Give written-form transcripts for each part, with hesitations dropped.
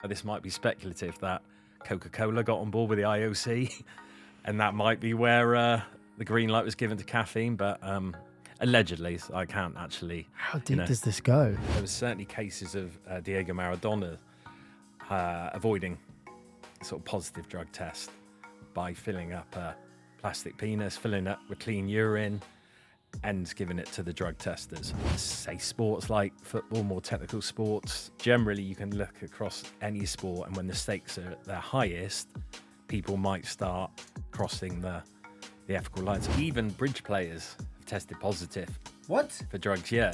this might be speculative, that Coca-Cola got on board with the IOC, and that might be where the green light was given to caffeine, but allegedly, so I can't actually... How deep does this go? There was certainly cases of Diego Maradona avoiding sort of positive drug test by filling up a plastic penis, filling up with clean urine, and giving it to the drug testers. Say sports like football, more technical sports, generally you can look across any sport, and when the stakes are at their highest, people might start crossing the ethical lines. Even bridge players have tested positive. What? For drugs, yeah.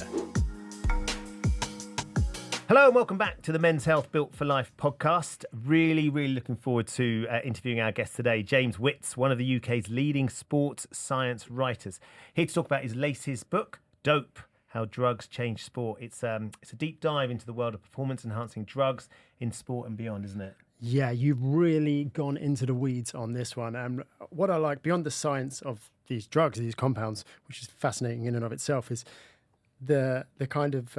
Hello and welcome back to the Men's Health Built for Life podcast. Really looking forward to interviewing our guest today, James Witts, one of the UK's leading sports science writers. Here to talk about his latest book, Dope, How Drugs Change Sport. It's a deep dive into the world of performance-enhancing drugs in sport and beyond, isn't it? Yeah, you've really gone into the weeds on this one. And what I like, beyond the science of these drugs, these compounds, which is fascinating in and of itself, is the kind of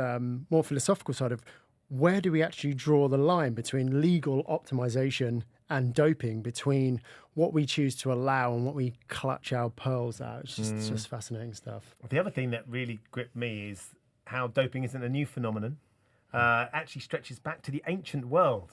more philosophical side of where do we actually draw the line between legal optimization and doping, between what we choose to allow and what we clutch our pearls at. It's just fascinating stuff. The other thing that really gripped me is how doping isn't a new phenomenon. Actually stretches back to the ancient world.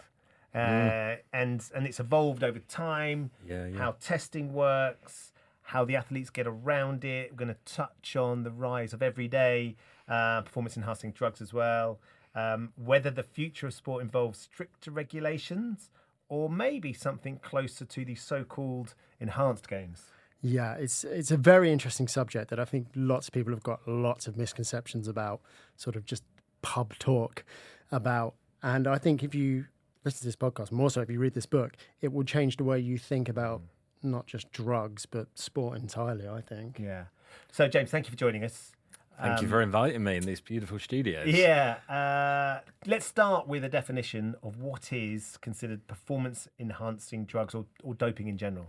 And it's evolved over time, how testing works, how the athletes get around it. We're going to touch on the rise of everyday performance-enhancing drugs as well. Whether the future of sport involves stricter regulations or maybe something closer to the so-called enhanced games. Yeah, it's a very interesting subject that I think lots of people have got lots of misconceptions about, sort of just pub talk about. And I think if you listen to this podcast, more so if you read this book, it will change the way you think about not just drugs, but sport entirely, I think. Yeah. So, James, thank you for joining us. Thank you for inviting me in these beautiful studios. Yeah. Let's start with a definition of what is considered performance-enhancing drugs or doping in general.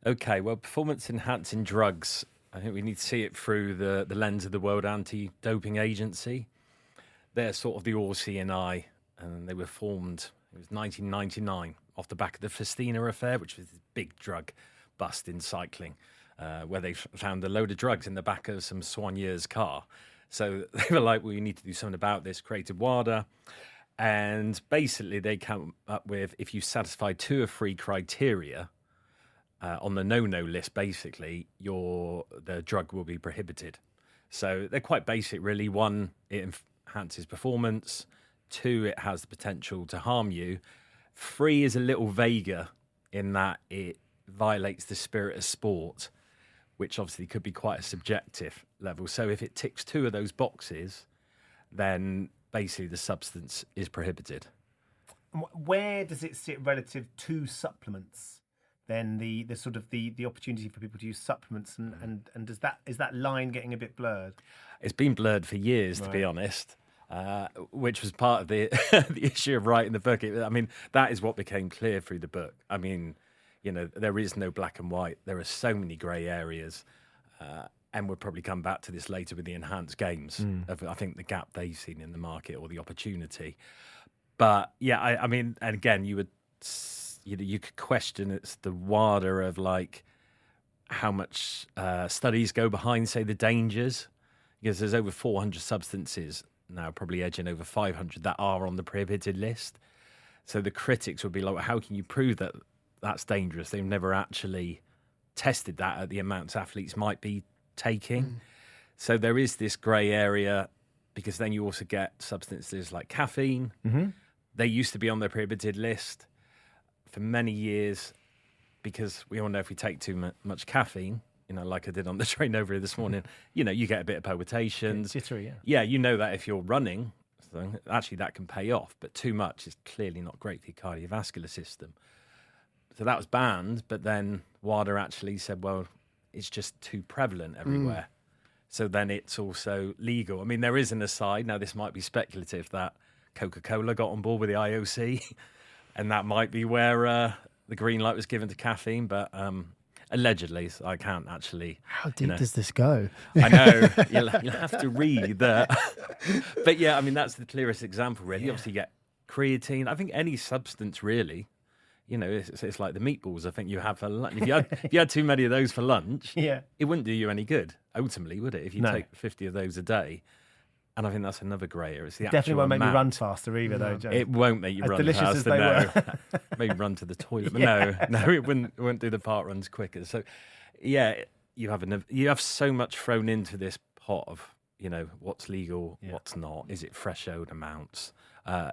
Okay, well, performance-enhancing drugs, I think we need to see it through the lens of the World Anti-Doping Agency. They're sort of the all-seeing eye, and they were formed, it was 1999, off the back of the Festina affair, which was this big drug bust in cycling. Where they found a load of drugs in the back of some soigneur's car. So they were like, well, you need to do something about this, created WADA. And basically they come up with, if you satisfy 2 of 3 criteria on the no-no list, basically, the drug will be prohibited. So they're quite basic, really. 1, it enhances performance. 2, it has the potential to harm you. 3 is a little vaguer in that it violates the spirit of sport, which obviously could be quite a subjective level. So if it ticks 2 of those boxes, then basically the substance is prohibited. Where does it sit relative to supplements? Then the sort of the opportunity for people to use supplements and is that line getting a bit blurred? It's been blurred for years, to be honest. Which was part of the the issue of writing the book. I mean, that is what became clear through the book. I mean, you know, there is no black and white. There are so many grey areas. And we'll probably come back to this later with the enhanced games. Of, I think, the gap they've seen in the market or the opportunity. But, yeah, I mean, and again, you could question it's the WADA of, like, how much studies go behind, say, the dangers. Because there's over 400 substances now, probably edging over 500, that are on the prohibited list. So the critics would be like, well, how can you prove that that's dangerous? They've never actually tested that at the amounts athletes might be taking. So there is this grey area, because then you also get substances like caffeine. They used to be on the prohibited list for many years, because we all know if we take too much caffeine, you know, like I did on the train over here this morning, you know, you get a bit of palpitations. Jittery, yeah. Yeah, you know that if you're running, so actually that can pay off, but too much is clearly not great for your cardiovascular system. So that was banned, but then WADA actually said, well, it's just too prevalent everywhere. So then it's also legal. I mean, there is an aside, now this might be speculative, that Coca-Cola got on board with the IOC, and that might be where the green light was given to caffeine, but allegedly, so I can't actually... How deep does this go? I know, you'll have to read that. But yeah, I mean, that's the clearest example, really. You obviously get creatine. I think any substance really. You know, it's like the meatballs. I think you have for lunch. If you had too many of those for lunch, it wouldn't do you any good. Ultimately, would it? If you take 50 of those a day, and I think that's another grey area. It's the definitely won't make amount. me run faster either, though. James. It won't make you as run delicious faster. As they were. Maybe run to the toilet, but no, it wouldn't do the part runs quicker. So, yeah, you have so much thrown into this pot of, you know, what's legal, what's not. Is it threshold amounts?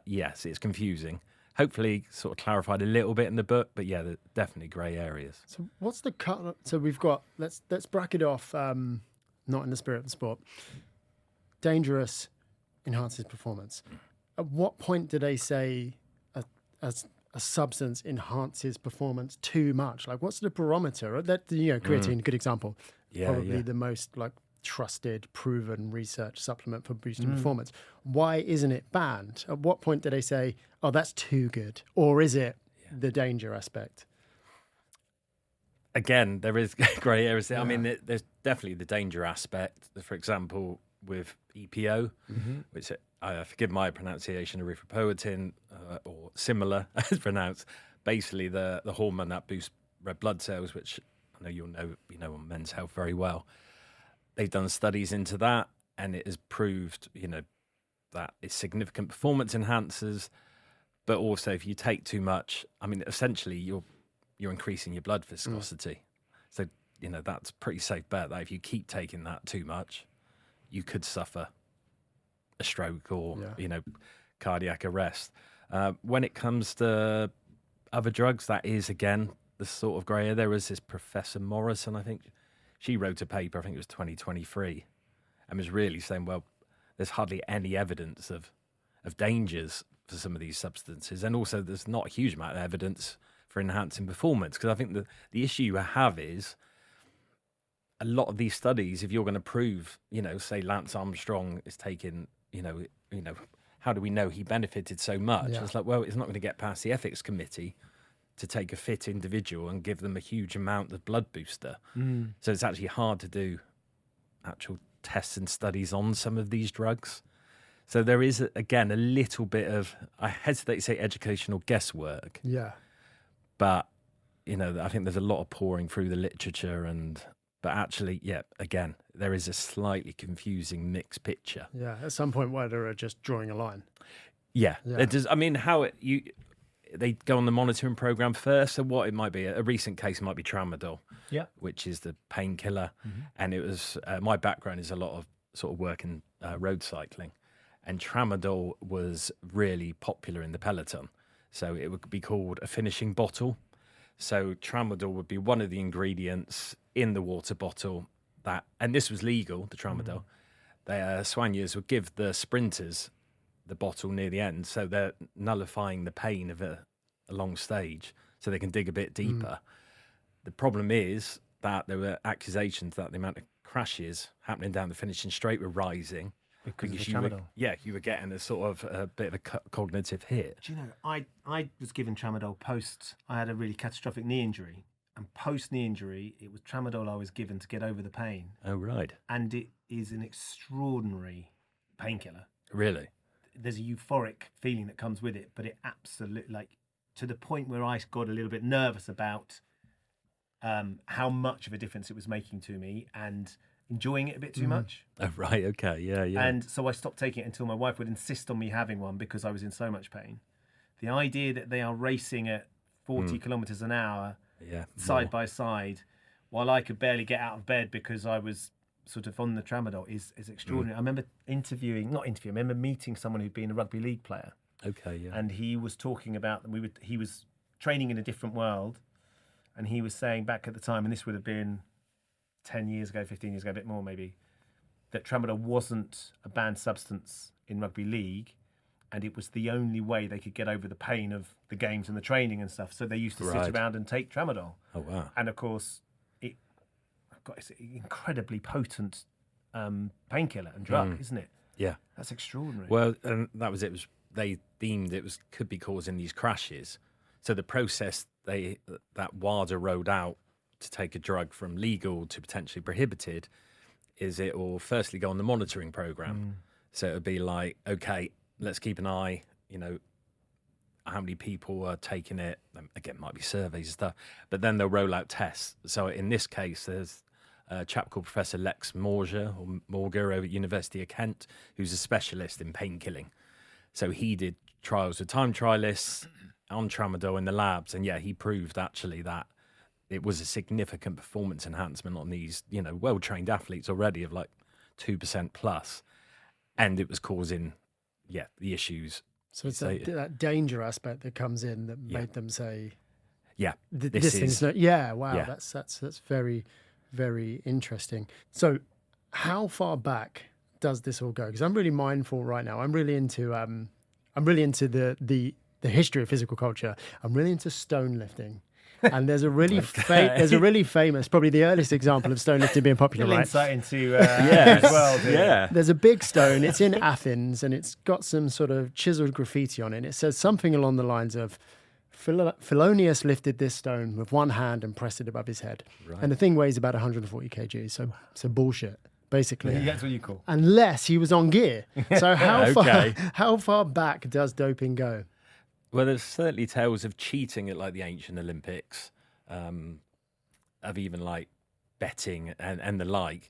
Yes, it's confusing. Hopefully sort of clarified a little bit in the book, but yeah, definitely grey areas. So what's the cut? So we've got, let's bracket off, not in the spirit of the sport, dangerous enhances performance. At what point do they say a substance enhances performance too much? Like, what's the barometer? Creatine, good example. Probably the most like trusted, proven research supplement for boosting performance. Why isn't it banned? At what point do they say, oh, that's too good? Or is it the danger aspect? Again, there is grey areas. I mean, there's definitely the danger aspect. For example, with EPO, which I forgive my pronunciation, erythropoietin, or similar as pronounced, basically the hormone that boosts red blood cells, which I know you know on Men's Health very well. They've done studies into that, and it has proved, you know, that it's significant performance enhancers. But also, if you take too much, I mean, essentially, you're increasing your blood viscosity. So, you know, that's pretty safe bet that if you keep taking that too much, you could suffer a stroke or, you know, cardiac arrest. When it comes to other drugs, that is, again, the sort of grey area. There was this Professor Morrison, I think. She wrote a paper, I think it was 2023, and was really saying, well, there's hardly any evidence of dangers for some of these substances. And also there's not a huge amount of evidence for enhancing performance. Because I think the issue you have is a lot of these studies, if you're going to prove, you know, say Lance Armstrong is taking, you know, how do we know he benefited so much? It's like, well, it's not going to get past the ethics committee to take a fit individual and give them a huge amount of blood booster. So it's actually hard to do actual tests and studies on some of these drugs. So there is, again, a little bit of, I hesitate to say educational guesswork. Yeah. But, you know, I think there's a lot of pouring through the literature but actually, again, there is a slightly confusing mixed picture. Yeah, at some point where they're just drawing a line. Yeah. It does, I mean, they go on the monitoring program first. So what it might be, a recent case might be tramadol, which is the painkiller. And it was, my background is a lot of sort of work in road cycling. And tramadol was really popular in the peloton. So it would be called a finishing bottle. So tramadol would be one of the ingredients in the water bottle and this was legal, the tramadol. Soigneurs would give the sprinters the bottle near the end, so they're nullifying the pain of a long stage, so they can dig a bit deeper. The problem is that there were accusations that the amount of crashes happening down the finishing straight were rising because you were getting a sort of a bit of a cognitive hit. Do you know, I was given tramadol post. I had a really catastrophic knee injury, and post knee injury, it was tramadol I was given to get over the pain. Oh right, and it is an extraordinary painkiller. Really. There's a euphoric feeling that comes with it, but it absolutely, like, to the point where I got a little bit nervous about how much of a difference it was making to me and enjoying it a bit too much. Oh, right, okay, yeah. And so I stopped taking it until my wife would insist on me having one because I was in so much pain. The idea that they are racing at 40 kilometres an hour, side by side, while I could barely get out of bed because I was sort of on the tramadol is extraordinary. I remember I remember meeting someone who'd been a rugby league player. Okay, yeah. And he was talking about, he was training in a different world, and he was saying back at the time, and this would have been 10 years ago, 15 years ago, a bit more maybe, that tramadol wasn't a banned substance in rugby league, and it was the only way they could get over the pain of the games and the training and stuff. So they used to sit around and take tramadol. Oh, wow. And of course, it's an incredibly potent painkiller and drug, isn't it? Yeah. That's extraordinary. Well, and that was it. They deemed it could be causing these crashes. So the process that WADA rolled out to take a drug from legal to potentially prohibited is it will firstly go on the monitoring program. So it would be like, okay, let's keep an eye, how many people are taking it. Again, might be surveys and stuff, but then they'll roll out tests. So in this case, there's a chap called Professor Lex Morger over at University of Kent, who's a specialist in painkilling. So he did trials with time trialists on tramadol in the labs, and he proved actually that it was a significant performance enhancement on these, well-trained athletes already of like 2% plus, and it was causing, the issues. So it's that danger aspect that comes in that made them say, this thing's not. That's very, very interesting. So, how far back does this all go? Because I'm really mindful right now. I'm really into the history of physical culture. I'm really into stone lifting. And there's a really famous, probably the earliest example of stone lifting being popular, right? Insight into as well. There's a big stone. It's in Athens, and it's got some sort of chiseled graffiti on it. And it says something along the lines of, Philoneus lifted this stone with one hand and pressed it above his head. Right. And the thing weighs about 140 kg. So bullshit, basically. That's what you call. Unless he was on gear. So how far back does doping go? Well, there's certainly tales of cheating at like the ancient Olympics, of even like betting and the like.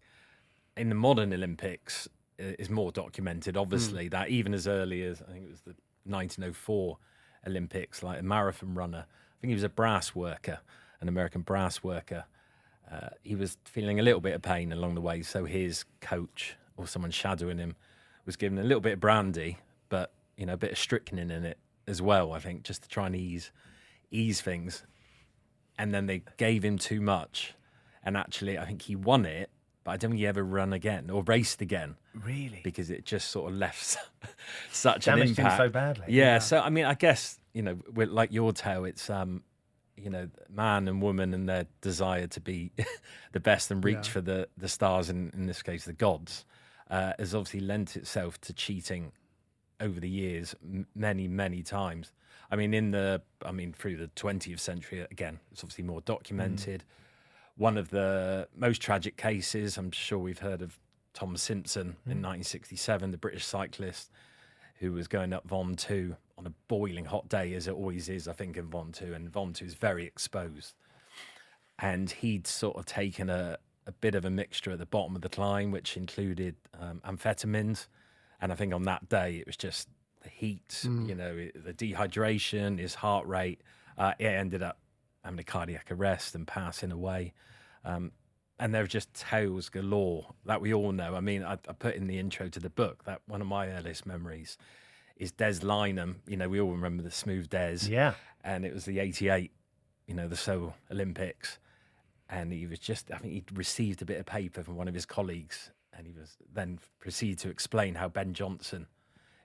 In the modern Olympics, is more documented, obviously, that even as early as, I think it was the 1904 Olympics, like a marathon runner, I think he was a brass worker, an American brass worker. He was feeling a little bit of pain along the way, so his coach or someone shadowing him was given a little bit of brandy, but, a bit of strychnine in it as well, I think, just to try and ease things. And then they gave him too much, and actually I think he won it, but I don't think he ever run again or raced again. Really? Because it just sort of left such an impact. Damaged him so badly. Yeah, so I mean, I guess, with like your tale, it's man and woman and their desire to be the best and reach for the stars, and in this case the gods, has obviously lent itself to cheating over the years many times. I mean, through the 20th century, again, it's obviously more documented. One of the most tragic cases, I'm sure we've heard of Tom Simpson in 1967, the British cyclist who was going up Ventoux on a boiling hot day, as it always is, I think, in Ventoux, and Ventoux is very exposed. And he'd sort of taken a bit of a mixture at the bottom of the climb, which included amphetamines. And I think on that day, it was just the heat, the dehydration, his heart rate. It ended up having a cardiac arrest and passing away. And there are just tales galore that we all know. I mean, I put in the intro to the book that one of my earliest memories is Des Lynam. We all remember the smooth Des. Yeah. And it was the 88, the Seoul Olympics. And he was I think he'd received a bit of paper from one of his colleagues. And he was then proceeded to explain how Ben Johnson,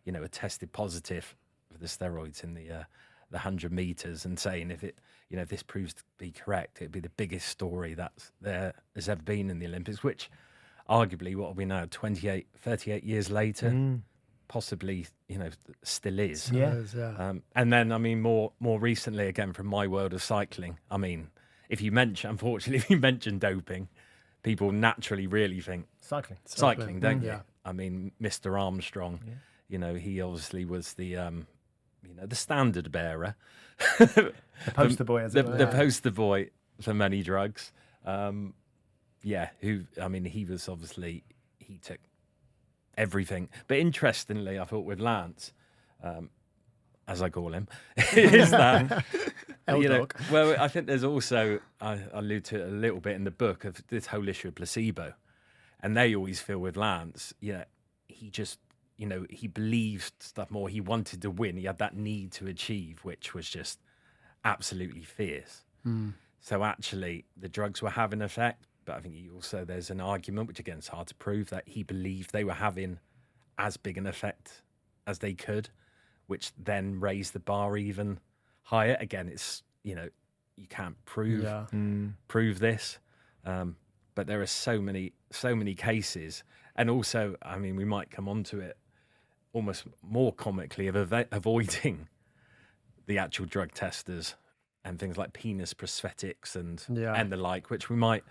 had tested positive for the steroids in the 100 meters, and saying if this proves to be correct, it'd be the biggest story that there has ever been in the Olympics, which arguably, what are we now, 38 years later, possibly, still is. Yeah. And then, I mean, more recently, again, from my world of cycling, I mean, if you mention doping, people naturally really think cycling, don't you? Yeah. I mean, Mr. Armstrong, he obviously was the the standard bearer, the poster boy, as it were. The poster boy for many drugs. He was obviously, he took everything. But interestingly, I thought with Lance, as I call him, is that well, I think there's also, I allude to it a little bit in the book, of this whole issue of placebo, and they always feel with Lance, he just, he believed stuff more. He wanted to win. He had that need to achieve, which was just absolutely fierce. So actually, the drugs were having an effect, but I think there's an argument, which again is hard to prove, that he believed they were having as big an effect as they could, which then raised the bar even higher. Again, it's, you can't prove this, but there are so many cases. And also, I mean, we might come onto it almost more comically, of avoiding the actual drug testers and things like penis prosthetics and the like, which we might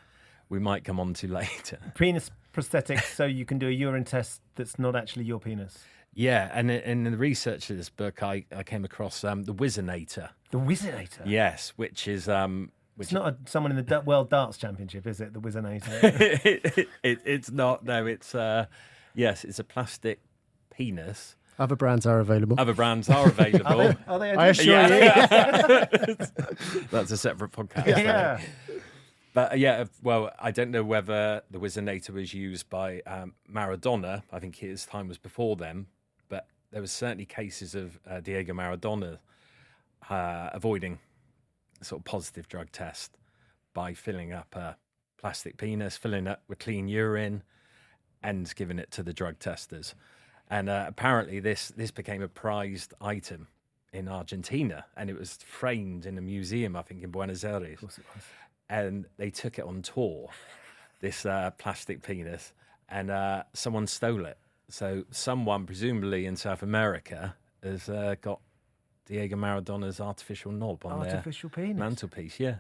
come on to later. Penis prosthetics, so you can do a urine test that's not actually your penis. Yeah, and in the research of this book, I came across the Wizinator. The Wizinator? Yes, which is... it's not someone in the World Darts Championship, is it? The Wizinator? It's not. No, it's... yes, it's a plastic penis. Other brands are available. Are they? Are they? I assure you. That's a separate podcast. Yeah. But well, I don't know whether the Wizinator was used by Maradona. I think his time was before them. But there was certainly cases of Diego Maradona avoiding a sort of positive drug test by filling up a plastic penis, filling it with clean urine, and giving it to the drug testers. And apparently this became a prized item in Argentina, and it was framed in a museum, I think, in Buenos Aires. Of course it was. And they took it on tour, this plastic penis, and someone stole it. So someone, presumably in South America, has got Diego Maradona's artificial knob on their penis mantelpiece. Yeah,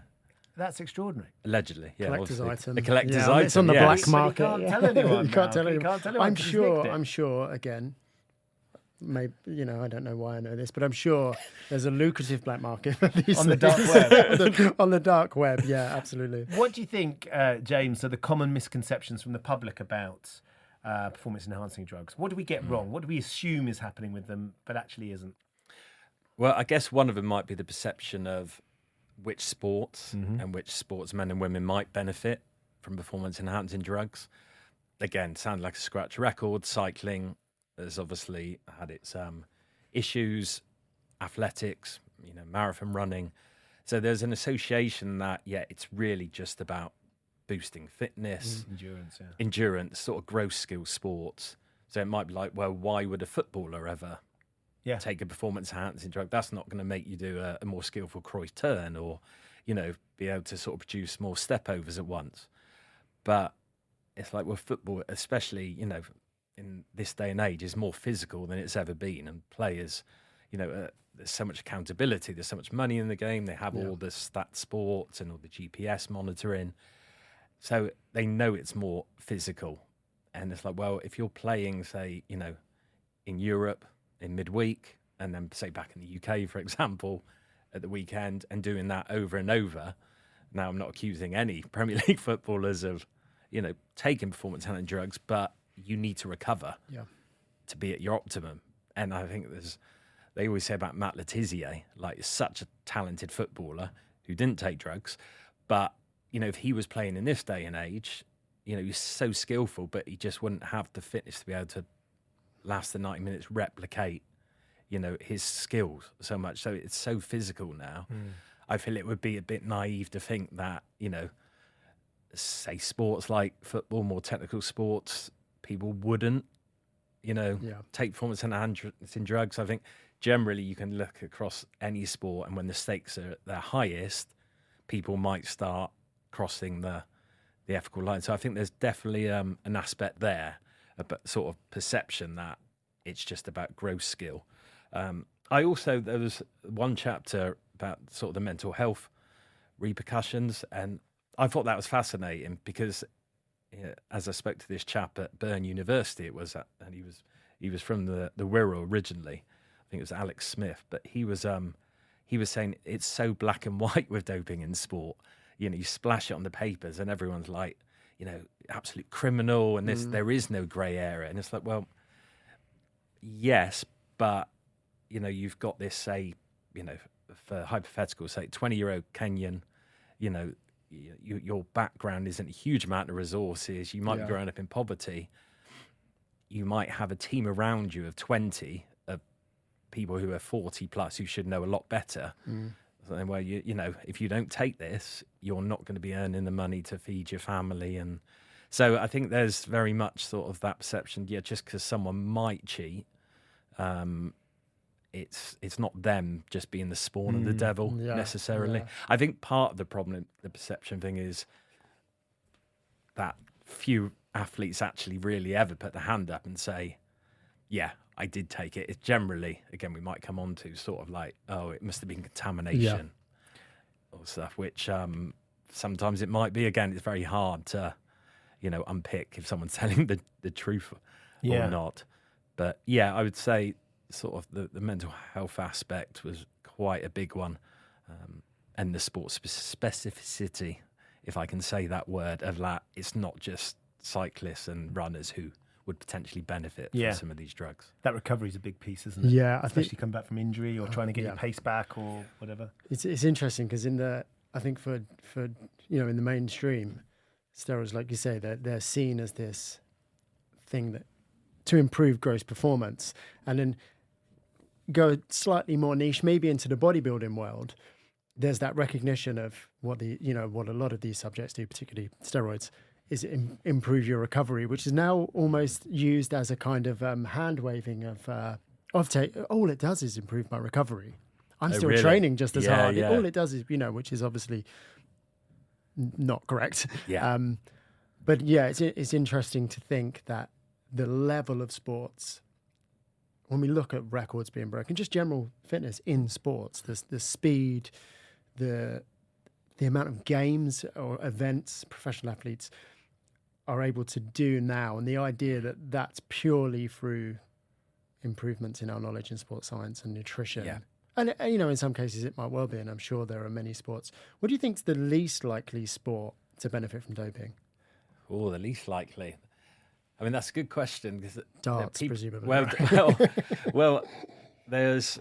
that's extraordinary. Allegedly, yeah, Collector's obviously. item. A collector's Yeah, item. it's on the yes. black market. You can't tell anyone. You can't tell now. anyone. You can't tell anyone I'm 'cause he's nicked it. sure. Again, maybe I don't know why I know this, but I'm sure there's a lucrative black market for these On the dark web. On the dark web, yeah, absolutely. What do you think, James, are the common misconceptions from the public about performance-enhancing drugs? What do we get wrong? What do we assume is happening with them, but actually isn't? Well, I guess one of them might be the perception of which sports and which sportsmen and women might benefit from performance-enhancing drugs. Again, sound like a scratch record. Cycling has obviously had its issues, athletics, marathon running. So there's an association that, it's really just about boosting fitness, endurance, sort of gross skill sports. So it might be like, well, why would a footballer ever take a performance-enhancing drug? That's not going to make you do a more skillful cross turn or, be able to sort of produce more stepovers at once. But it's like, well, football, especially, in this day and age, is more physical than it's ever been. And players, there's so much accountability. There's so much money in the game. They have all the stat sports and all the GPS monitoring. So they know it's more physical. And it's like, well, if you're playing, say, in Europe, in midweek, and then say back in the UK, for example, at the weekend, and doing that over and over. Now, I'm not accusing any Premier League footballers of, taking performance-enhancing drugs, but you need to recover to be at your optimum. And I think they always say about Matt Letizia, like such a talented footballer who didn't take drugs, but if he was playing in this day and age, he's so skillful, but he just wouldn't have the fitness to be able to last the 90 minutes, replicate, his skills so much. So it's so physical now. I feel it would be a bit naive to think that, say sports like football, more technical sports, people wouldn't, take performance-enhancing drugs. I think generally you can look across any sport, and when the stakes are at their highest, people might start crossing the ethical line. So I think there's definitely an aspect there, a sort of perception that it's just about gross skill. There was one chapter about sort of the mental health repercussions, and I thought that was fascinating because as I spoke to this chap at Bern University, and he was from the Wirral originally. I think it was Alex Smith, but he was saying it's so black and white with doping in sport. You splash it on the papers and everyone's like, absolute criminal, and there is no grey area. And it's like, well, yes, but you've got this, say, for hypothetical, say 20-year-old Kenyan, your background isn't a huge amount of resources. You might be growing up in poverty. You might have a team around you of 20 of people who are 40 plus who should know a lot better. So, well, if you don't take this, you're not going to be earning the money to feed your family. And so I think there's very much sort of that perception. Yeah, just because someone might cheat, it's not them just being the spawn of the devil necessarily. Yeah. I think part of the problem, the perception thing, is that few athletes actually really ever put their hand up and say, yeah, I did take it. It's generally, again, we might come on to sort of like, oh, it must have been contamination or stuff, which sometimes it might be. Again, it's very hard to, unpick if someone's telling the truth or not. But yeah, I would say sort of the mental health aspect was quite a big one, and the sports specificity, if I can say that word, of that. It's not just cyclists and runners who would potentially benefit from some of these drugs. That recovery is a big piece, isn't it? Yeah, especially coming back from injury or trying to get your pace back or whatever. It's interesting because I think for in the mainstream, steroids, like you say, they're seen as this thing that to improve gross performance, and then go slightly more niche, maybe into the bodybuilding world. There's that recognition of what what a lot of these subjects do, particularly steroids, is improve your recovery, which is now almost used as a kind of hand waving of take. All it does is improve my recovery. I'm still training just as hard. Yeah. All it does is, which is obviously not correct. Yeah. But yeah, it's interesting to think that the level of sports, when we look at records being broken, just general fitness in sports, the speed, the amount of games or events professional athletes are able to do now, and the idea that that's purely through improvements in our knowledge in sports science and nutrition. Yeah. And, in some cases it might well be, and I'm sure there are many sports. What do you think is the least likely sport to benefit from doping? Oh, the least likely. I mean, that's a good question. Darts, presumably. Well, there's,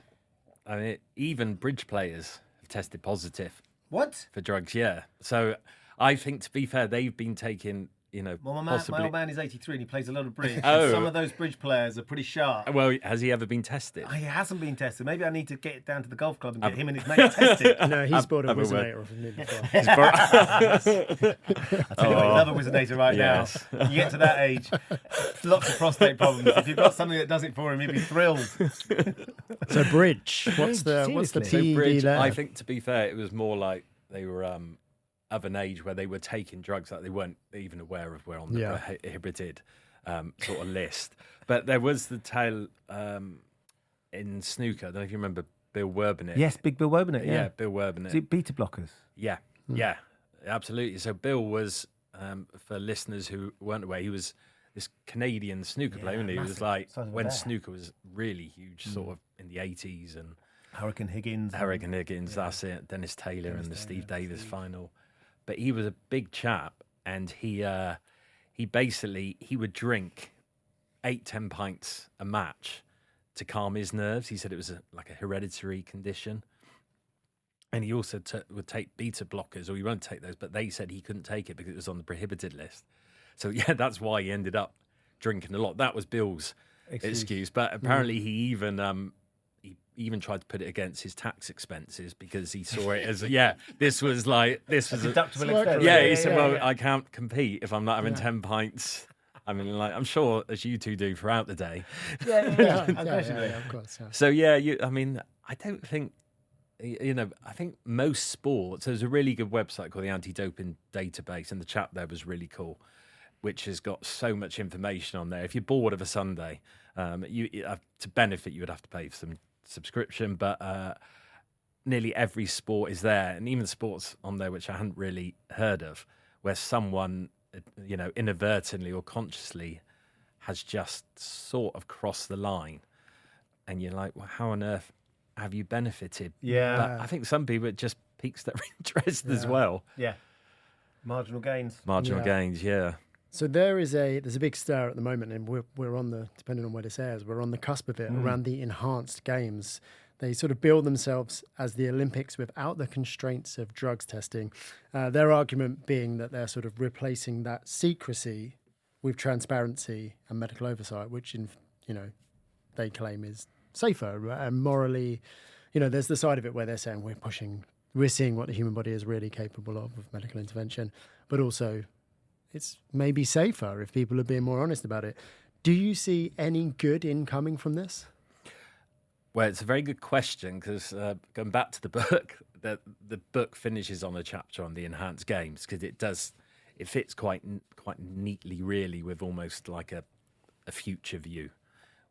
even bridge players have tested positive. What? For drugs, yeah. So I think, to be fair, they've been taking, Well, possibly... my old man is 83 and he plays a lot of bridge. Oh. Some of those bridge players are pretty sharp. Well, has he ever been tested? He hasn't been tested. Maybe I need to get down to the golf club and get him and his mate tested. No, he's bought a Wizinator from me before. I tell you what, you love a Wizinator right now. You get to that age, lots of prostate problems. If you've got something that does it for him, he'd be thrilled. So bridge, what's the PED bridge, there? I think, to be fair, it was more like they were of an age where they were taking drugs that they weren't even aware of were on the prohibited sort of list. But there was the tale in snooker. I don't know if you remember Bill Werbenick. Yes, big Bill Werbenick. Yeah, Bill Werbenick. Is it beta blockers? Yeah, yeah, absolutely. So Bill was, for listeners who weren't aware, he was this Canadian snooker player, and he was like when snooker was really huge, sort of in the 80s, and Hurricane Higgins, that's it. Dennis Taylor and the Steve Davis final. But he was a big chap, and he basically would drink 8-10 pints a match to calm his nerves. He said it was like a hereditary condition, and he also would take beta blockers, or he won't take those. But they said he couldn't take it because it was on the prohibited list. So yeah, that's why he ended up drinking a lot. That was Bill's excuse. But apparently he even tried to put it against his tax expenses because he saw it as this was a deductible expense. Yeah, he said, I can't compete if I'm not having 10 pints. I mean, like, I'm sure as you two do throughout the day. Yeah, of course. Yeah. So I don't think, I think most sports, there's a really good website called the Anti-Doping Database, and the chap there was really cool, which has got so much information on there. If you're bored of a Sunday, to benefit, you would have to pay for some subscription, but nearly every sport is there, and even sports on there which I hadn't really heard of, where someone, inadvertently or consciously has just sort of crossed the line, and you're like, well, how on earth have you benefited? Yeah. But I think some people, it just piques their interest as well. Yeah. Marginal gains. Yeah. So there's a big stir at the moment, and we're on the, depending on where this airs, we're on the cusp of it around the enhanced games. They sort of bill themselves as the Olympics without the constraints of drugs testing. Their argument being that they're sort of replacing that secrecy with transparency and medical oversight, which they claim is safer and morally. There's the side of it where they're saying we're seeing what the human body is really capable of with medical intervention, but also it's maybe safer if people are being more honest about it. Do you see any good incoming from this? Well, it's a very good question because going back to the book, the book finishes on a chapter on the enhanced games because it fits quite neatly, really, with almost like a future view,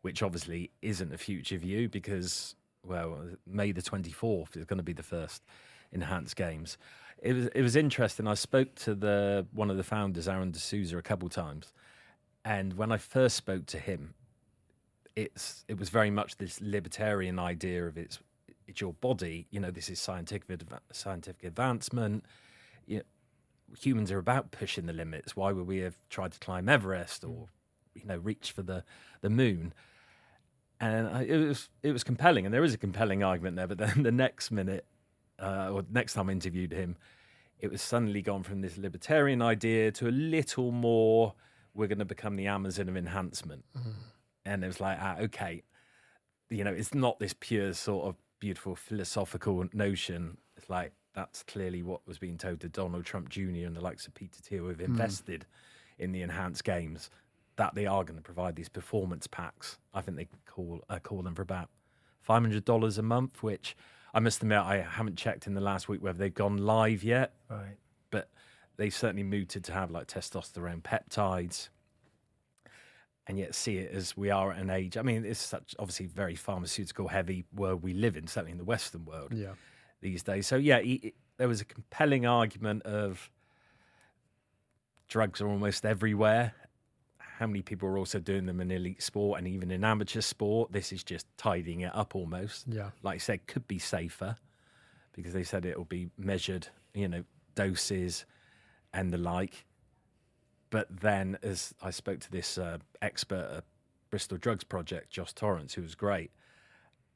which obviously isn't a future view because, well, May the 24th is going to be the first enhanced games. It was interesting. I spoke to one of the founders, Aaron D'Souza, a couple times, and when I first spoke to him, it was very much this libertarian idea of it's your body. This is scientific advancement. Humans are about pushing the limits. Why would we have tried to climb Everest or reach for the moon? And it was compelling, and there is a compelling argument there. But then the next minute, or next time I interviewed him, it was suddenly gone from this libertarian idea to a little more, we're going to become the Amazon of enhancement. And it was like, okay, it's not this pure sort of beautiful philosophical notion. It's like, that's clearly what was being told to Donald Trump Jr. and the likes of Peter Thiel, who have invested in the enhanced games, that they are going to provide these performance packs. I think they call them for about $500 a month, which I must admit I haven't checked in the last week whether they've gone live yet. Right. But they certainly mooted to have like testosterone peptides, and yet see it as we are at an age. I mean, it's such obviously very pharmaceutical heavy world we live in, certainly in the Western world these days. So there was a compelling argument of drugs are almost everywhere. How many people are also doing them in elite sport and even in amateur sport? This is just tidying it up almost. Yeah. Like I said, could be safer because they said it will be measured, doses and the like. But then as I spoke to this expert at Bristol Drugs Project, Josh Torrance, who was great,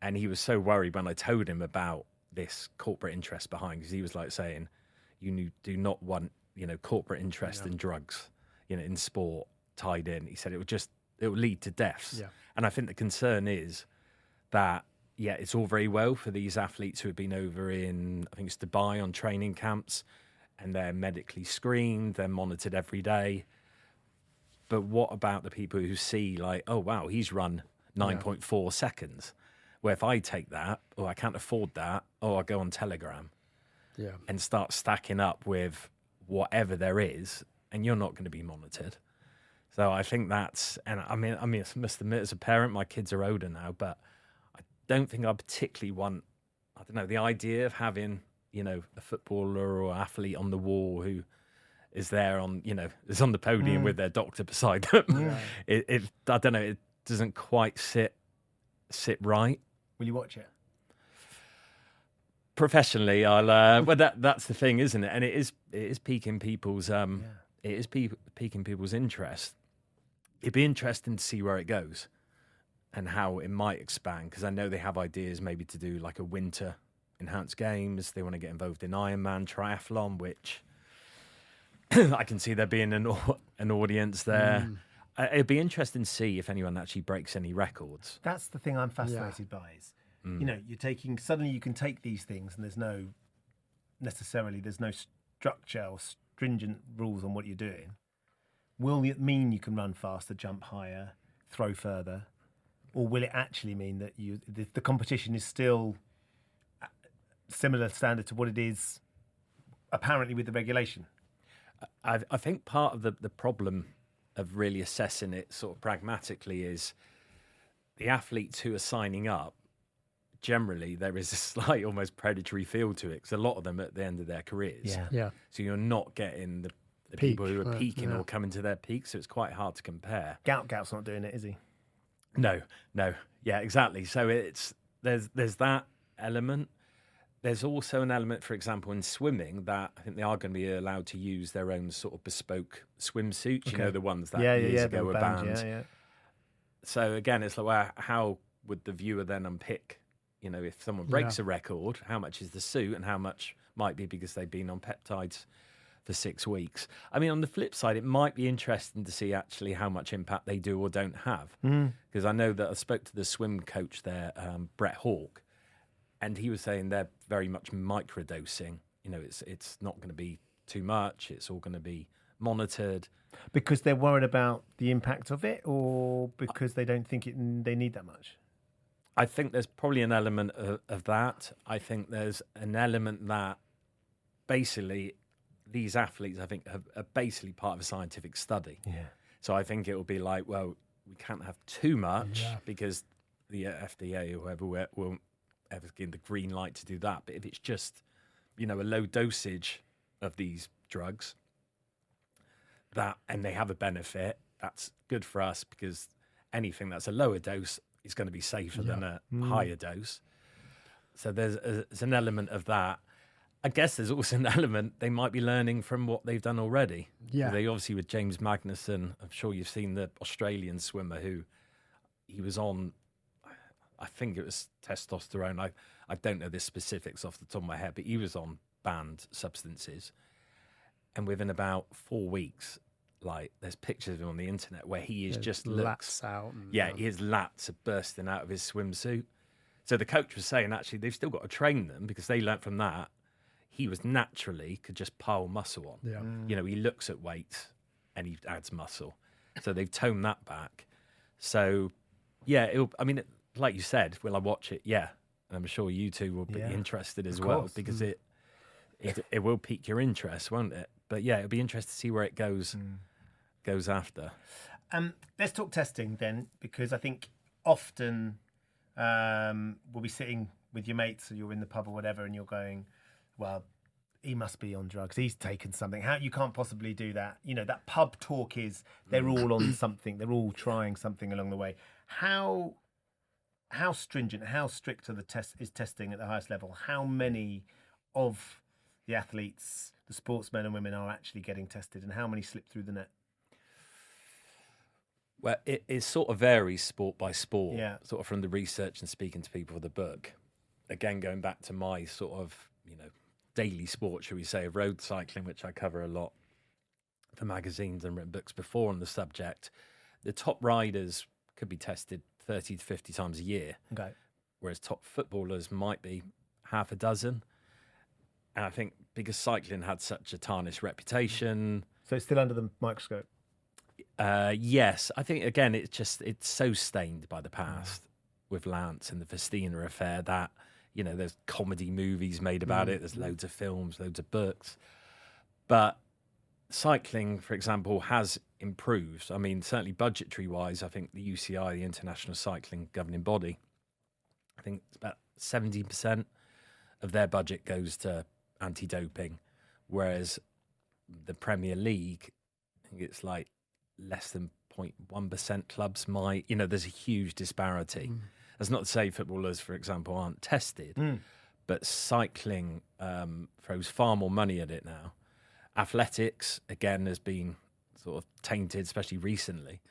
and he was so worried when I told him about this corporate interest behind, because he was like saying, you do not want, corporate interest in drugs, in sport tied in. He said it will lead to deaths. Yeah. And I think the concern is that, it's all very well for these athletes who have been over in, I think it's Dubai on training camps, and they're medically screened, they're monitored every day. But what about the people who see like, oh, wow, he's run 9.4 seconds. Where if I take that, or I can't afford that, or I go on Telegram and start stacking up with whatever there is, and you're not going to be monitored. So I think that's, and I mean, I must admit, as a parent, my kids are older now, but I don't think I particularly want, the idea of having, a footballer or athlete on the wall who is there on, is on the podium with their doctor beside them. It I don't know, it doesn't quite sit right. Will you watch it? Professionally, I'll. Well, that's the thing, isn't it? And it is piquing people's piquing people's interest. It'd be interesting to see where it goes and how it might expand, because I know they have ideas maybe to do like a winter enhanced games. They want to get involved in Ironman triathlon, which I can see there being an audience there. It'd be interesting to see if anyone actually breaks any records. That's the thing I'm fascinated by is, suddenly you can take these things and there's no structure or stringent rules on what you're doing. Will it mean you can run faster, jump higher, throw further? Or will it actually mean that the competition is still similar standard to what it is apparently with the regulation? I think part of the problem of really assessing it sort of pragmatically is the athletes who are signing up, generally there is a slight almost predatory feel to it, because a lot of them at the end of their careers. Yeah. So you're not getting the people who are peaking or coming to their peak, so it's quite hard to compare. Gout's not doing it, is he? No. Yeah, exactly. So there's that element. There's also an element, for example, in swimming that I think they are going to be allowed to use their own sort of bespoke swimsuits, the ones that years ago were banned. Yeah. So again, it's like, well, how would the viewer then unpick, if someone breaks a record, how much is the suit and how much might be because they've been on peptides for 6 weeks. I mean, on the flip side, it might be interesting to see actually how much impact they do or don't have. Because I know that I spoke to the swim coach there, Brett Hawke, and he was saying they're very much microdosing. It's not going to be too much. It's all going to be monitored. Because they're worried about the impact of it, or because they don't think they need that much? I think there's probably an element of that. I think there's an element that basically these athletes, I think, are basically part of a scientific study. Yeah. So I think it will be like, well, we can't have too much because the FDA or whoever won't ever give the green light to do that. But if it's just, a low dosage of these drugs, and they have a benefit, that's good for us because anything that's a lower dose is going to be safer than a higher dose. So there's an element of that. I guess there's also an element they might be learning from what they've done already. Yeah. They obviously, with James Magnussen, I'm sure you've seen the Australian swimmer who he was on, I think it was testosterone. I don't know the specifics off the top of my head, but he was on banned substances. And within about 4 weeks, like there's pictures of him on the internet where he is just looks lats out. And, his lats are bursting out of his swimsuit. So the coach was saying, actually, they've still got to train them because they learnt from that. He was naturally could just pile muscle on. Yeah. You know, he looks at weight and he adds muscle. So they've toned that back. So, yeah, like you said, will I watch it? Yeah. And I'm sure you two will be interested as well because it will pique your interest, won't it? But yeah, it'll be interesting to see where it goes after. Let's talk testing then, because I think often we'll be sitting with your mates or you're in the pub or whatever and you're going, well, he must be on drugs. He's taken something. How you can't possibly do that. You know, that pub talk is they're all on something. They're all trying something along the way. How stringent, how strict is testing at the highest level? How many of the athletes, the sportsmen and women, are actually getting tested, and how many slip through the net? Well, it sort of varies sport by sport, sort of from the research and speaking to people for the book. Again, going back to my sort of, daily sport, shall we say, of road cycling, which I cover a lot for magazines and written books before on the subject, the top riders could be tested 30 to 50 times a year. Okay. Whereas top footballers might be half a dozen. And I think because cycling had such a tarnished reputation. So it's still under the microscope? Yes. I think, again, it's so stained by the past with Lance and the Festina affair that, there's comedy movies made about it. There's loads of films, loads of books. But cycling, for example, has improved. I mean, certainly budgetary-wise, I think the UCI, the International Cycling Governing Body, I think it's about 70% of their budget goes to anti-doping, whereas the Premier League, I think it's like less than 0.1% clubs might. There's a huge disparity. That's not to say footballers, for example, aren't tested, but cycling throws far more money at it now. Athletics, again, has been sort of tainted, especially recently.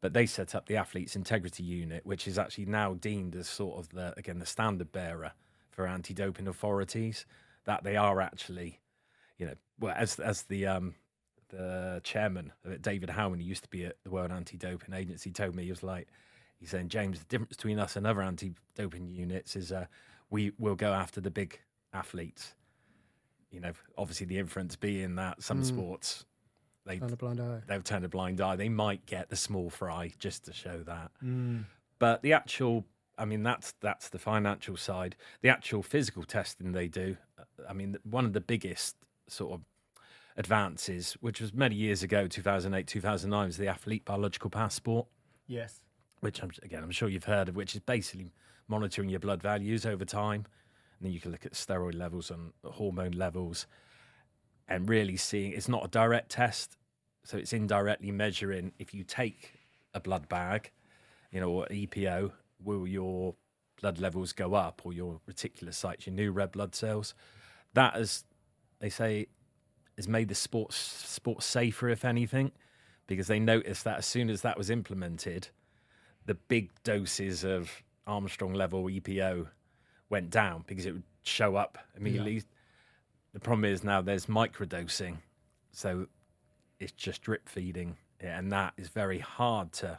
But they set up the Athletes Integrity Unit, which is actually now deemed as sort of the standard bearer for anti-doping authorities, that they are actually, as the chairman of it, David Howen, who used to be at the World Anti-Doping Agency, told me, he's saying, James, the difference between us and other anti-doping units is we will go after the big athletes. Obviously the inference being that some sports, they've turned a blind eye. They might get the small fry just to show that. But the actual, that's the financial side. The actual physical testing they do, one of the biggest sort of advances, which was many years ago, 2008, 2009, was the athlete biological passport. Yes. Which, I'm sure you've heard of, which is basically monitoring your blood values over time. And then you can look at steroid levels and hormone levels and really seeing it's not a direct test. So it's indirectly measuring if you take a blood bag, or EPO, will your blood levels go up, or your reticulocytes, your new red blood cells. That, as they say, has made the sport safer, if anything, because they noticed that as soon as that was implemented, the big doses of Armstrong level EPO went down because it would show up immediately. Yeah. The problem is now there's microdosing, so it's just drip feeding, and that is very hard to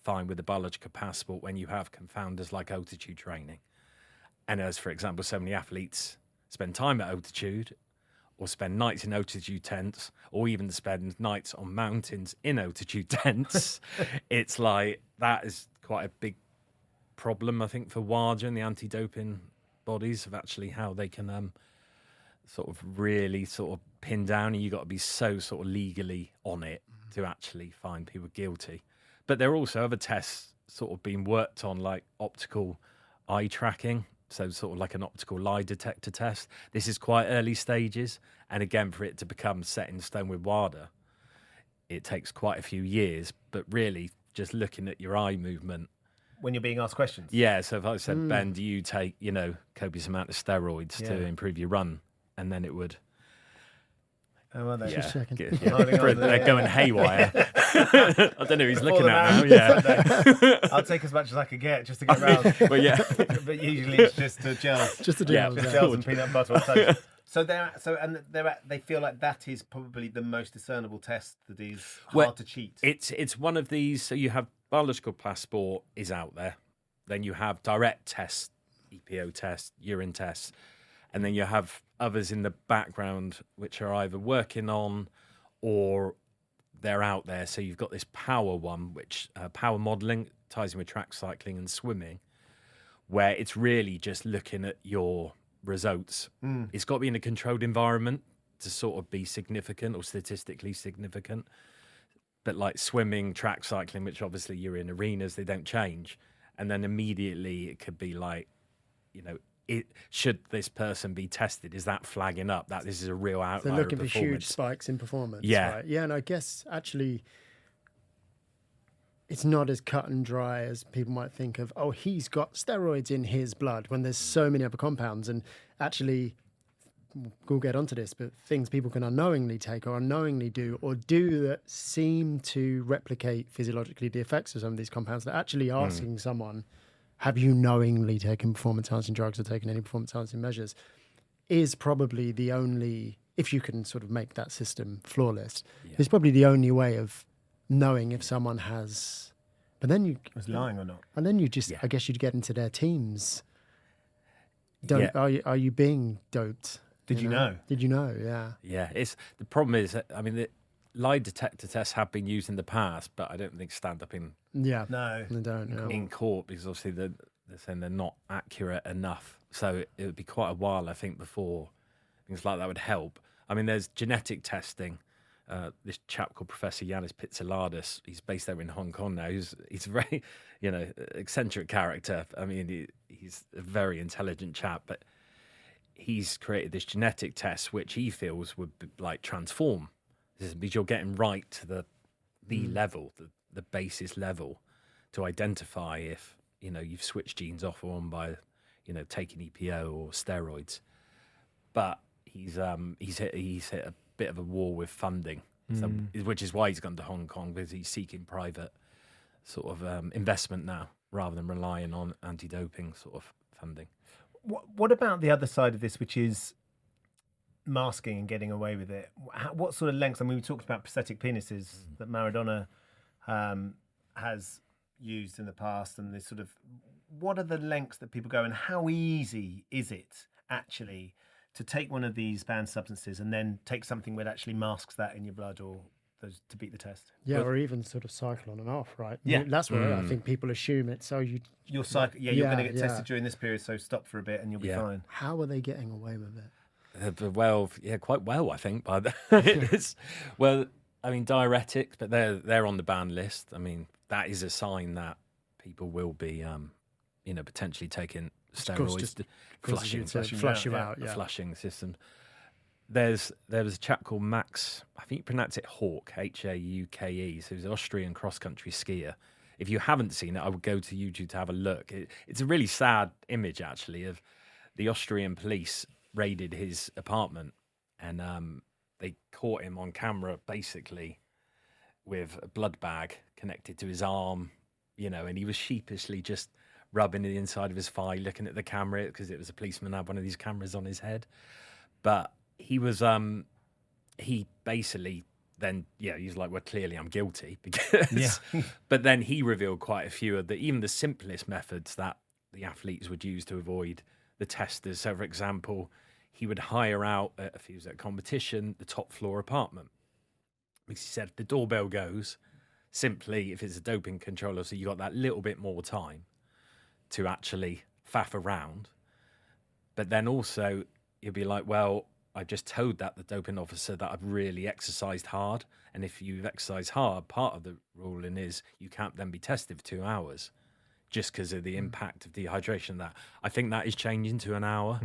find with the biological passport when you have confounders like altitude training. And as, for example, so many athletes spend time at altitude, or spend nights in altitude tents, or even spend nights on mountains in altitude tents. It's like, that is quite a big problem, I think, for WADA and the anti-doping bodies, of actually how they can sort of really sort of pin down, and you've got to be so sort of legally on it to actually find people guilty. But there are also other tests sort of being worked on, like optical eye tracking, so sort of like an optical lie detector test. This is quite early stages, and again, for it to become set in stone with WADA, it takes quite a few years. But really, just looking at your eye movement. When you're being asked questions? Yeah, so if I said, Ben, do you take, copious amount of steroids to improve your run? And then it would... Oh, are they? Just checking. They're going haywire. I don't know who he's looking at now. Yeah. I'll take as much as I can get just to get round. But yeah. But usually it's just gels. Just the gels. Just gels and peanut butter. They feel like that is probably the most discernible test that is hard to cheat. It's one of these. So you have biological passport is out there. Then you have direct tests, EPO tests, urine tests, and then you have others in the background which are either working on or they're out there. So you've got this power one, which power modelling ties in with track cycling and swimming, where it's really just looking at your results. It's got to be in a controlled environment to sort of be significant or statistically significant. But like swimming, track cycling, which obviously you're in arenas, they don't change. And then immediately it could be like, should this person be tested? Is that flagging up that this is a real outlier? They're looking for huge spikes in performance. Yeah. Right? Yeah, and I guess actually it's not as cut and dry as people might think of, oh, he's got steroids in his blood, when there's so many other compounds. And actually, we'll get onto this, but things people can unknowingly take or unknowingly do or do that seem to replicate physiologically the effects of some of these compounds, that actually asking someone, have you knowingly taken performance-enhancing drugs or taken any performance-enhancing measures, is probably the only, if you can sort of make that system flawless, it's probably the only way of knowing if someone has. But then you was lying or not, and then you just, I guess you'd get into their teams. Are you being doped? Did you know? Did you know? Yeah. Yeah. The problem is, I mean, the lie detector tests have been used in the past, but I don't think stand up in no, they don't in court, because obviously they're saying they're not accurate enough. So it would be quite a while, I think, before things like that would help. I mean, there's genetic testing. This chap called Professor Yanis Pitsiladis, he's based there in Hong Kong now. He's a very, eccentric character. I mean, he's a very intelligent chap, but he's created this genetic test which he feels would like transform. This is because you're getting right to the level, the basis level, to identify if you've switched genes off or on by taking EPO or steroids. But he's hit a bit of a war with funding, which is why he's gone to Hong Kong, because he's seeking private sort of investment now rather than relying on anti-doping sort of funding. What about the other side of this, which is masking and getting away with it? What sort of lengths? I mean, we talked about prosthetic penises that Maradona has used in the past, and this sort of, what are the lengths that people go, and how easy is it actually to take one of these banned substances and then take something that actually masks that in your blood or those to beat the test? Yeah, or even sort of cycle on and off, right? Yeah. That's where I think people assume it. So you're going to get tested during this period, so stop for a bit and you'll be fine. How are they getting away with it? Well, quite well, I think. But well, I mean, diuretics, but they're on the ban list. I mean, that is a sign that people will be, potentially taking steroids to flush you out. Yeah. Flushing system. There was a chap called Max, I think you pronounce it Hawke, Hauke. So he's an Austrian cross-country skier. If you haven't seen it, I would go to YouTube to have a look. It's a really sad image, actually, of the Austrian police raided his apartment, and they caught him on camera, basically, with a blood bag connected to his arm, and he was sheepishly just rubbing the inside of his thigh, looking at the camera, because it was a policeman had one of these cameras on his head. But he was, he basically then, he was like, well, clearly I'm guilty. Because, but then he revealed quite a few of even the simplest methods that the athletes would use to avoid the testers. So, for example, he would hire out, if he was at a competition, the top floor apartment. Because he said, if the doorbell goes, simply, if it's a doping controller, so you got that little bit more time to actually faff around. But then also, you'd be like, well, I just told the doping officer that I've really exercised hard. And if you've exercised hard, part of the ruling is you can't then be tested for 2 hours just because of the impact of dehydration. That I think that is changing to an hour,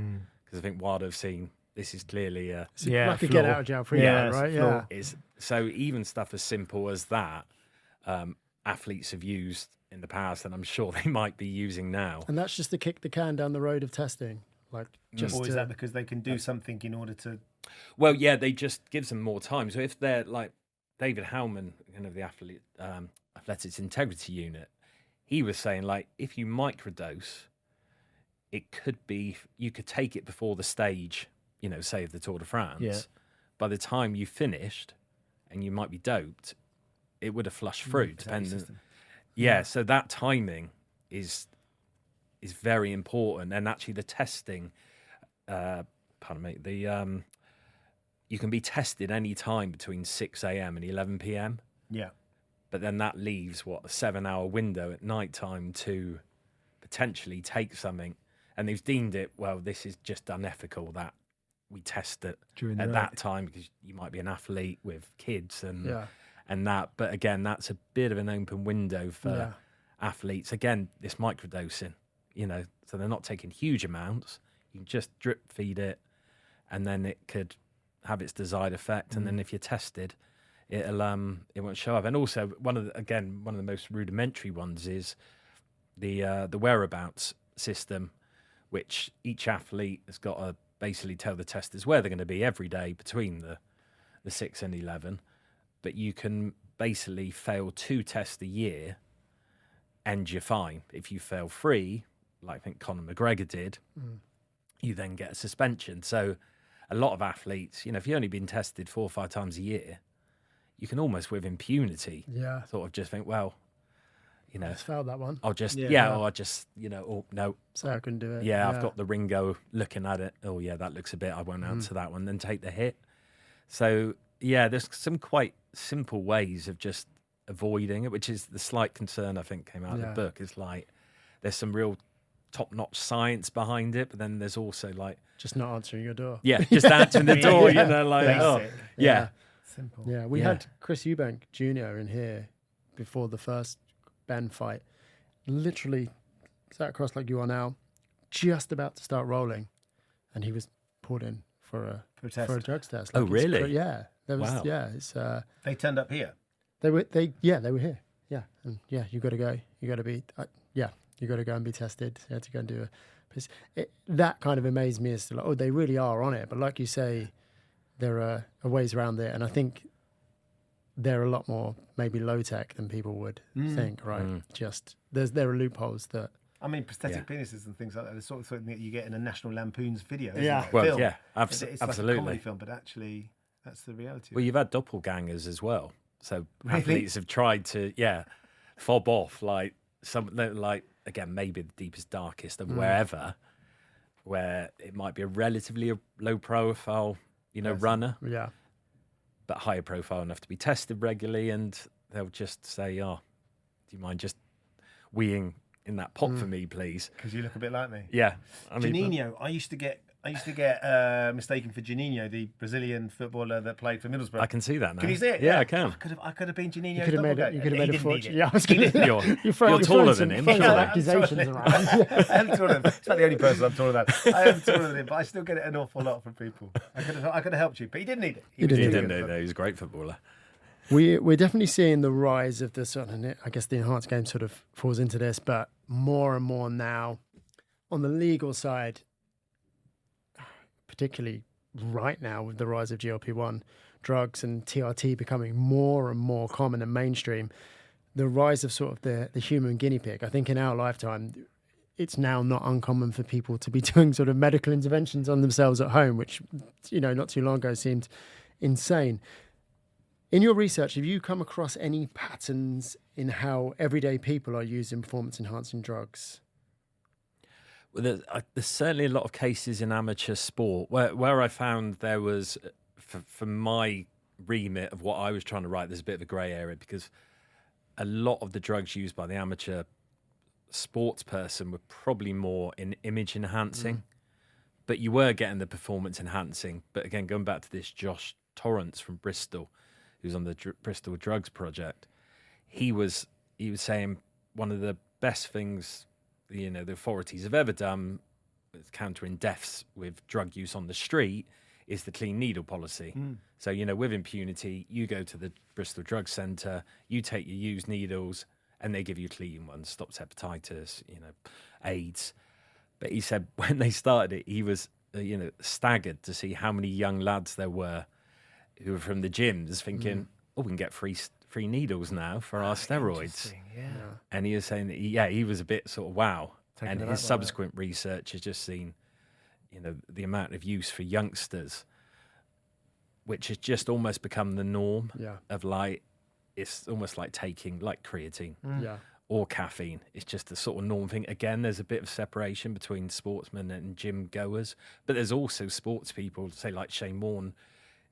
because I think what I've seen, this is clearly like a get out of jail free card, right? Yeah. So even stuff as simple as that, athletes have used in the past, and I'm sure they might be using now. And that's just to kick the can down the road of testing. Like, just or is that because they can do something in order to? Well, yeah, they just gives them more time. So if they're like David Howman, the athletics integrity unit, he was saying, like, if you microdose, it could be you could take it before the stage, say of the Tour de France. Yeah. By the time you finished, and you might be doped, it would have flushed through, depending. Yeah, so that timing is very important, and actually the testing. Pardon me. You can be tested any time between 6 a.m. and 11 p.m. Yeah. But then that leaves, a 7-hour window at night time to potentially take something. And they've deemed it, this is just unethical that we test it at that time because you might be an athlete with kids and that. But again, that's a bit of an open window for athletes. Again, this microdosing, so they're not taking huge amounts. You can just drip feed it and then it could have its desired effect. And then if you're tested, it won't show up. And also one of the most rudimentary ones is the whereabouts system, which each athlete has got to basically tell the testers where they're going to be every day between the 6 and 11. But you can basically fail 2 tests a year and you're fine. If you fail 3, like I think Conor McGregor did, you then get a suspension. So a lot of athletes, if you've only been tested 4 or 5 times a year, you can almost with impunity sort of just think, I just failed that one. I'll just, or I just, no. So I couldn't do it. Yeah, I've got the Ringo looking at it. Oh, yeah, that looks a bit, I won't answer that one, then take the hit. So, yeah, there's some quite simple ways of just avoiding it, which is the slight concern I think came out of the book. Is like, there's some real top-notch science behind it, but then there's also like... Just not answering your door. Yeah, just answering the door, Simple. Yeah, we had Chris Eubank Jr. in here before the first Ben fight, literally sat across like you are now, just about to start rolling, and he was pulled in for a drugs test. Like, really? Yeah, there was. Wow. Yeah, it's. They turned up here. They were here. Yeah, and you got to go. You got to be. You got to go and be tested. You had to go and do that kind of amazed me as to like, they really are on it. But like you say, there are ways around it, and I think they're a lot more maybe low tech than people would think. Right? Just there are loopholes that. I mean, prosthetic penises and things like that. The sort of thing that you get in a National Lampoon's video. Isn't Yeah. it? Well, film. yeah, It's absolutely. like a comedy film, but actually, that's the reality. Well, you've had doppelgangers as well. So athletes have tried to, fob off like again, maybe the deepest, darkest of wherever, where it might be a relatively low profile, runner, but higher profile enough to be tested regularly, and they'll just say, "Oh, do you mind just weeing in that pot for me, please?" Because you look a bit like me. Yeah, Juninho, I used to get mistaken for Juninho, the Brazilian footballer that played for Middlesbrough. I can see that now. Can you see it? Yeah, I can. I could have been Juninho's You could have made a fortune. Yeah, I was going going to. You're taller than him. Throwing surely. accusations around. I am taller than him. It's not the only person I'm taller than. I am taller than him, but I still get it an awful lot from people. I could have helped you, but he didn't need it. He didn't He need didn't know that. He was a great footballer. We're definitely seeing the rise of the sort of, I guess the enhanced game sort of falls into this, but more and more now on the legal side, particularly right now with the rise of GLP-1 drugs and TRT becoming more and more common and mainstream, the rise of sort of the human guinea pig. I think in our lifetime, it's now not uncommon for people to be doing sort of medical interventions on themselves at home, which, not too long ago seemed insane. In your research, have you come across any patterns in how everyday people are using performance-enhancing drugs? Well, there's certainly a lot of cases in amateur sport where I found there was, for my remit of what I was trying to write, there's a bit of a grey area because a lot of the drugs used by the amateur sports person were probably more in image enhancing, but you were getting the performance enhancing. But again, going back to this Josh Torrance from Bristol, who's on the Bristol Drugs Project, he was saying one of the best things the authorities have ever done with countering deaths with drug use on the street is the clean needle policy. So, you know, with impunity, you go to the Bristol Drug Centre, you take your used needles, and they give you clean ones, stops hepatitis, you know, AIDS. But he said when they started it, he was, you know, staggered to see how many young lads there were who were from the gyms thinking, oh, we can get free needles now for our steroids. Yeah. And he was saying that, he was a bit sort of wow. Taken And his subsequent research has just seen, you know, the amount of use for youngsters, which has just almost become the norm of like, it's almost like taking like creatine or caffeine. It's just a sort of norm thing. Again, there's a bit of separation between sportsmen and gym goers, but there's also sports people, say like Shane Warne,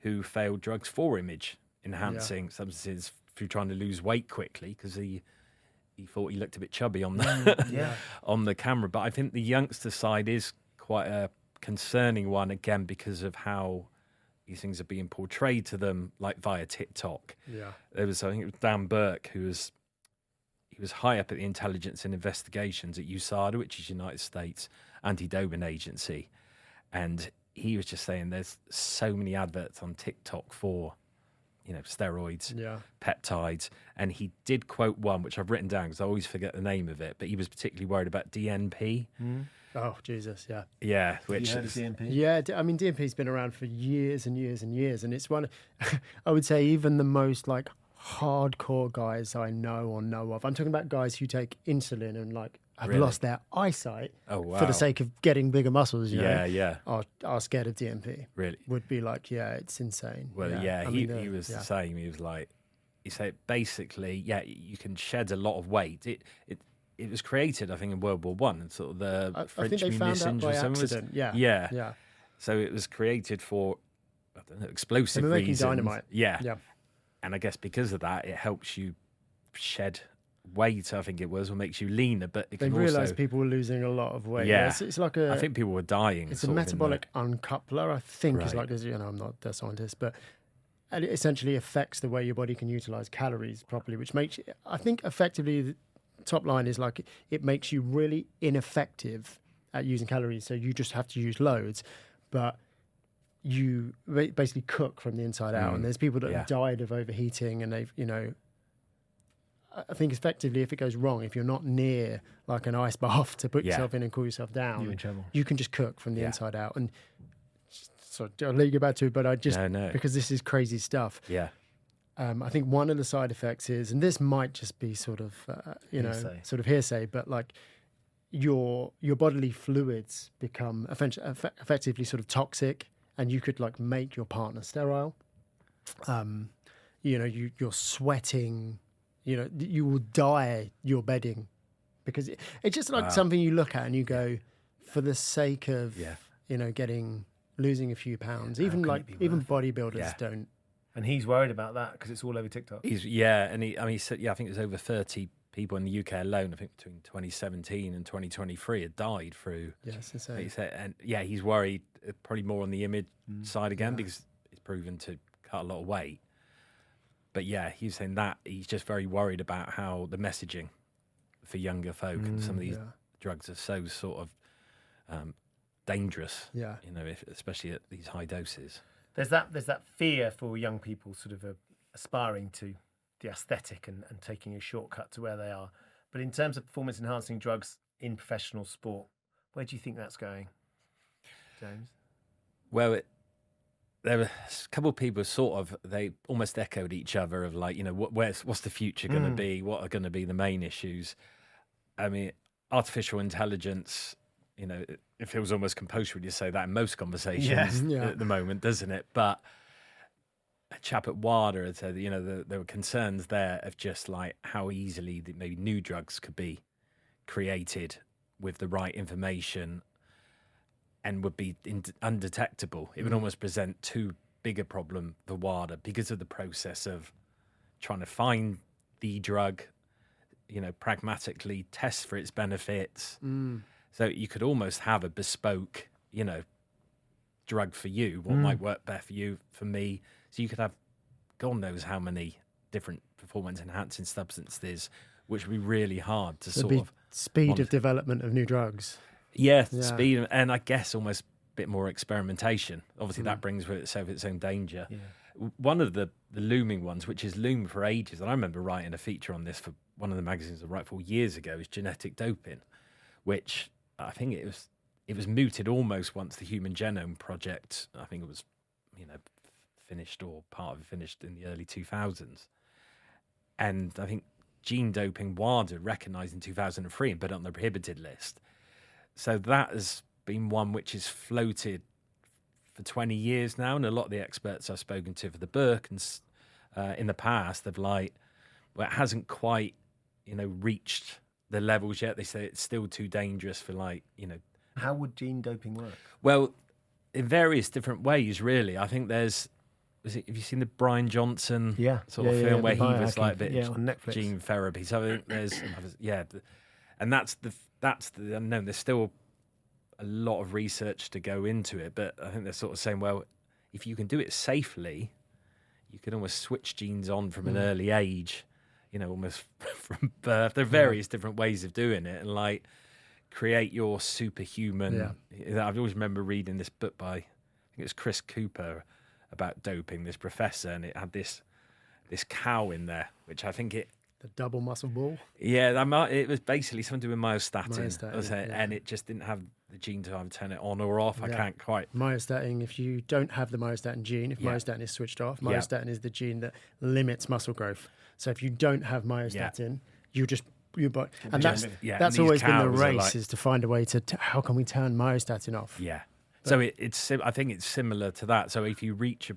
who failed drugs for image enhancing substances through trying to lose weight quickly because he thought he looked a bit chubby on the on the camera. But I think the youngster side is quite a concerning one, again, because of how these things are being portrayed to them, like via TikTok. There was, I think it was Dan Burke, he was high up at the Intelligence and Investigations at USADA, which is United States Anti-Doping Agency, and he was just saying there's so many adverts on TikTok for, you know, steroids, peptides. And he did quote one, which I've written down because I always forget the name of it, but he was particularly worried about DNP. Oh, Jesus, Yeah, which you heard of DNP? Yeah, I mean, DNP's been around for years and years and years. And it's one, I would say, even the most like hardcore guys I know or know of. I'm talking about guys who take insulin and like have lost their eyesight for the sake of getting bigger muscles, you know, are scared of DNP. Really? Would be like, it's insane. Well, he was the same. He was like, he said basically, you can shed a lot of weight. It was created, I think, in World War One, and sort of the French think they found out by accident. Yeah. So it was created for, I don't know, explosive making reasons. dynamite. Yeah. And I guess because of that, it helps you shed weight, I think it was, or makes you leaner. But it they can realised also, people were losing a lot of weight. Yeah. It's like a. I think people were dying. It's a metabolic uncoupler, I think, is like this. You know, I'm not a scientist, but it essentially affects the way your body can utilise calories properly, which makes, I think, effectively, the top line is like it makes you really ineffective at using calories. So you just have to use loads, but you basically cook from the inside out. And there's people that have died of overheating, and they've, you know, I think effectively, if it goes wrong, if you're not near like an ice bath to put yourself in and cool yourself down, you're in trouble. You can just cook from the inside out. And so I'll let you get back to it, but I just, because this is crazy stuff. I think one of the side effects is, and this might just be sort of, sort of hearsay, but like your bodily fluids become effectively sort of toxic, and you could like make your partner sterile. You're sweating. You know, you will dye your bedding because it's just like something you look at and you go, for the sake of, losing a few pounds, even bodybuilders don't. And he's worried about that because it's all over TikTok. He said, I think there's over 30 people in the UK alone, I think between 2017 and 2023 had died through. Yes, insane. He said, and he's worried probably more on the image side again because it's proven to cut a lot of weight. But he's saying that he's just very worried about how the messaging for younger folk and some of these drugs are so sort of dangerous. Especially at these high doses. There's that fear for young people sort of aspiring to the aesthetic and taking a shortcut to where they are. But in terms of performance enhancing drugs in professional sport, where do you think that's going, James? Well, there were a couple of people they almost echoed each other of like, what's the future going to be? What are going to be the main issues? I mean, artificial intelligence, it feels almost compulsory to say that in most conversations at the moment, doesn't it? But a chap at WADA had said, there were concerns there of just like how easily maybe new drugs could be created with the right information and would be undetectable. It would almost present too big a problem for WADA because of the process of trying to find the drug, pragmatically test for its benefits. So you could almost have a bespoke, drug for you, what might work better for you, for me. So you could have God knows how many different performance-enhancing substances, which would be really hard to speed of development of new drugs. Speed, and I guess almost bit more experimentation. Obviously, that brings with itself its own danger. One of the looming ones, which has loomed for ages, and I remember writing a feature on this for one of the magazines I write for years ago, is genetic doping, which I think it was mooted almost once the Human Genome Project, I think it was, finished, or part of it finished in the early 2000s. And I think gene doping, WADA recognised in 2003 and put it on the prohibited list. So that has been one which is floated for 20 years now, and a lot of the experts I've spoken to for the book and in the past have it hasn't quite reached the levels yet. They say it's still too dangerous for How would gene doping work? Well, in various different ways, really. I think have you seen the Brian Johnson film where he was like a bit on Netflix. Gene therapy? So I think there's and that's the unknown. There's still a lot of research to go into it, but I think they're sort of saying, well, if you can do it safely, you can almost switch genes on from an early age, almost from birth. There are various different ways of doing it, and create your superhuman. I always remember reading this book by, I think it was Chris Cooper, about doping, this professor, and it had this cow in there, which I think the double muscle ball. Yeah, it was basically something to do with myostatin, and it just didn't have the gene to either turn it on or off. I can't quite. Myostatin, if you don't have the myostatin gene, if myostatin is switched off, myostatin is the gene that limits muscle growth. So if you don't have myostatin, and that's always been the race, is to find a way to how can we turn myostatin off? Yeah. So I think it's similar to that. So if you reach a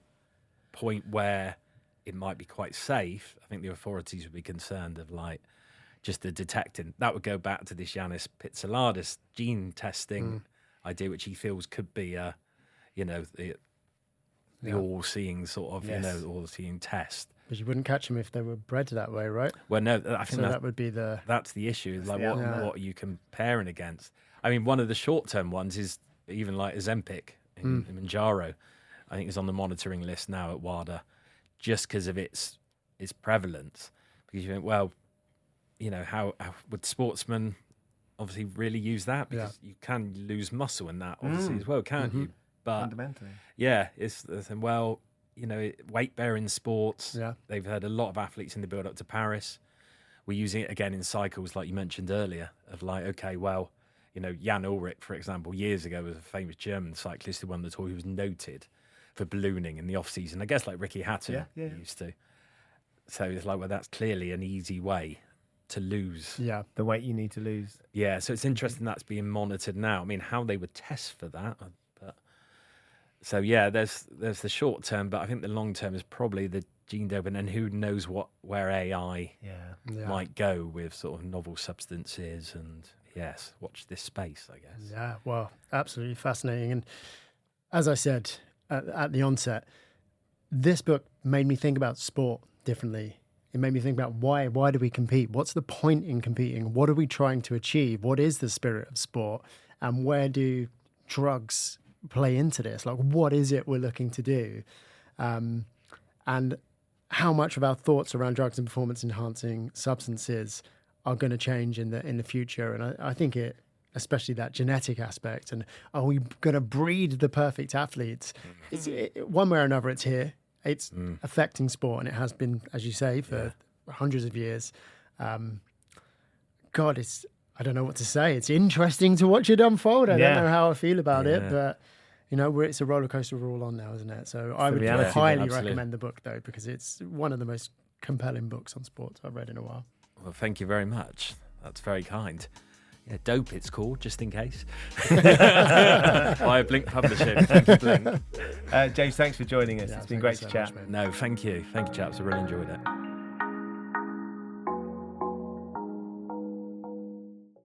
point where it might be quite safe, I think the authorities would be concerned of just the detecting. That would go back to this Yanis Pitsaladis gene testing idea, which he feels could be the all-seeing sort of all-seeing test. But you wouldn't catch them if they were bred that way, right? Well, no, I think that would be that's the issue. What are you comparing against? I mean, one of the short-term ones is even Ozempic in Manjaro. I think it's on the monitoring list now at WADA, just because of its prevalence. Because you think, well, how would sportsmen obviously really use that? Because you can lose muscle in that, obviously, as well, can't you? But fundamentally, weight bearing sports. Yeah. They've had a lot of athletes in the build up to Paris. We're using it again in cycles, like you mentioned earlier, of Jan Ullrich, for example, years ago was a famous German cyclist who won the Tour. He was noted for ballooning in the off season. I guess like Ricky Hatton used to. So it's that's clearly an easy way to lose. Yeah, the weight you need to lose. Yeah, so it's interesting that's being monitored now. I mean, how they would test for that. So there's the short term, but I think the long term is probably the gene doping, and who knows where AI might go with sort of novel substances. And watch this space, I guess. Yeah, well, absolutely fascinating. And as I said at the onset, this book made me think about sport differently. It made me think about why do we compete? What's the point in competing? What are we trying to achieve? What is the spirit of sport? And where do drugs play into this? What is it we're looking to do? And how much of our thoughts around drugs and performance enhancing substances are going to change in the future. And I think especially that genetic aspect, and are we going to breed the perfect athletes? One way or another, it's here. It's affecting sport, and it has been, as you say, for hundreds of years. I don't know what to say. It's interesting to watch it unfold. I don't know how I feel about it, but it's a roller coaster we're all on now, isn't it? So I would highly recommend the book, though, because it's one of the most compelling books on sports I've read in a while. Well, thank you very much. That's very kind. Yeah, Dope, it's called, just in case. Via Blink Publishing. Thank you, Blink. James, thanks for joining us. It's been great to chat. No, thank you. Thank you, chaps. I really enjoyed it.